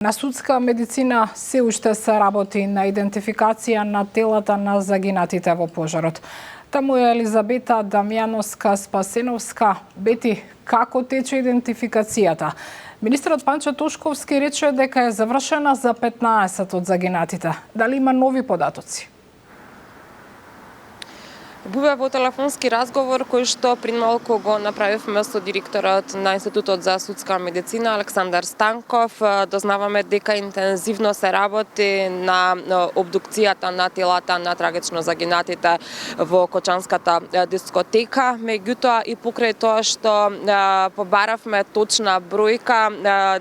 На судска медицина се уште се работи на идентификација на телата на загинатите во пожарот. Таму е Елизабета Дамјановска-Спасеновска. Бети, како тече идентификацијата? Министерот Панчо Тошковски рече дека е завршена за 15 од загинатите. Дали има нови податоци? Бува во телефонски разговор кој што прималку го направивме со директорот на Институтот за судска медицина Александар Станков. Дознаваме дека интензивно се работи на обдукцијата на телата на трагично загинатите во Кочанската дискотека. Меѓутоа и покрај тоа што побаравме точна бројка,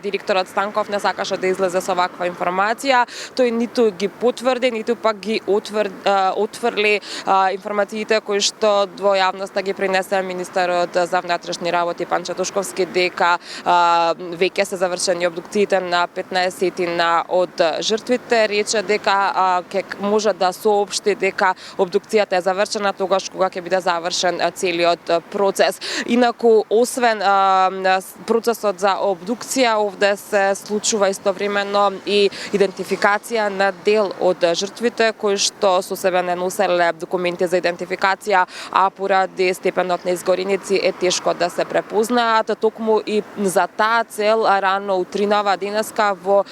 директорот Станков не сакаше да излезе со ваква информација. Тој ниту ги потврди, ниту пак ги отврли информациите кои што во јавноста ги принесе министерот за внатрешни работи Панчо Тошковски, дека веќе се завршени обдукциите на 15 од жртвите. Рече дека ќе може да соопшти дека обдукцијата е завршена тогаш кога ќе биде завршен целиот процес. Инаку, освен процесот за обдукција, овде се случува истовремено и идентификација на дел од жртвите кои што со себе не носеле документи за идентификација, а поради степенот на изгореници е тешко да се препознаат. Токму и за таа цел рано утринава денеска во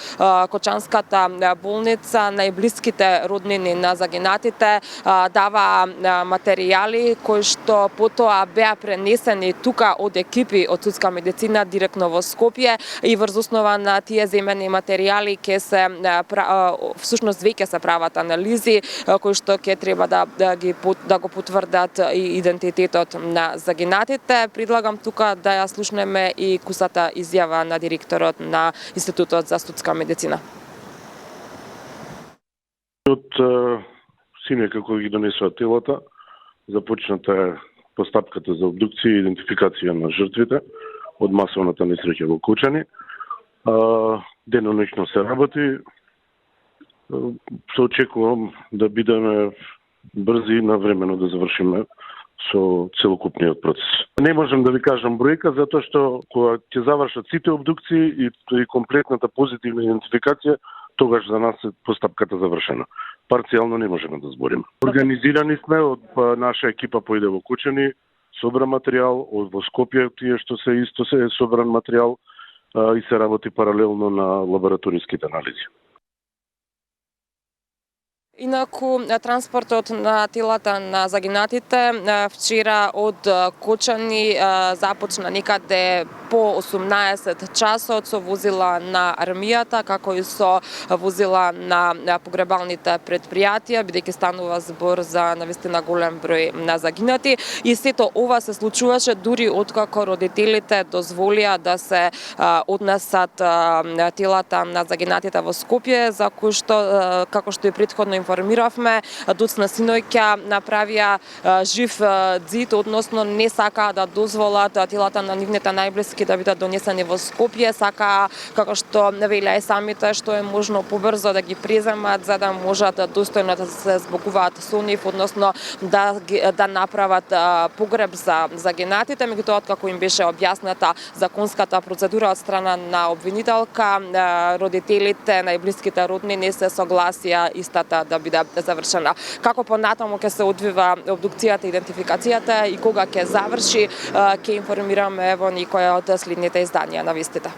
Кочанската болница најблиските роднини на загинатите дава материјали кои што потоа беа пренесени тука од екипи од судска медицина директно во Скопје, и врз основа на тие земени материјали ќе се всушност веќе се прават анализи кои што ќе треба да го потврдат и идентитетот на загинатите. Предлагам тука да ја слушнеме и кусата изјава на директорот на Институтот за судска медицина. Од сине како ги донесува телата, започната е постапката за обдукција и идентификација на жртвите од масовната несреќа во Кочани. Денонечно се работи. Се очекувам да бидеме брзи и навремено да завршиме со целокупниот процес. Не можам да ви кажам бројка, затоа што кога ќе завршат сите обдукции и комплетната позитивна идентификација, тогаш за нас е постапката завршена. Парцијално не можеме да збориме. Организирани сме, од наша екипа поиде во Кочани, собра материјал, од во Скопје тие што се исто се е собран материјал и се работи паралелно на лабораториските анализи. Инаку, транспортот на телата на загинатите вчера од Кочани започна некаде по 18 часот со возила на армијата, како и со возила на погребалните предпријатија, бидејќи станува збор за навистина голем број на загинати. И сето ова се случуваше дури откако родителите дозволија да се однесат телата на загинатите во Скопје, за кои што, како што и претходно информиравме, доцна синоќа направија жив ѕид, односно не сакаа да дозволат телата на нивните најблиски да бидат донесени во Скопје, сакаа, како што велеа и самите, што е можно побрзо да ги преземат, за да можат достојно да се збогуваат со нив, односно да направат погреб за загинатите. Меѓутоа, како им беше објасната законската процедура од страна на обвинителка, родителите, најблиските роднини се согласија истата да биде завршена. Како понатаму ќе се одвива обдукцијата, идентификацијата и кога ќе заврши, ќе информираме во некоја од следните изданија на вестите.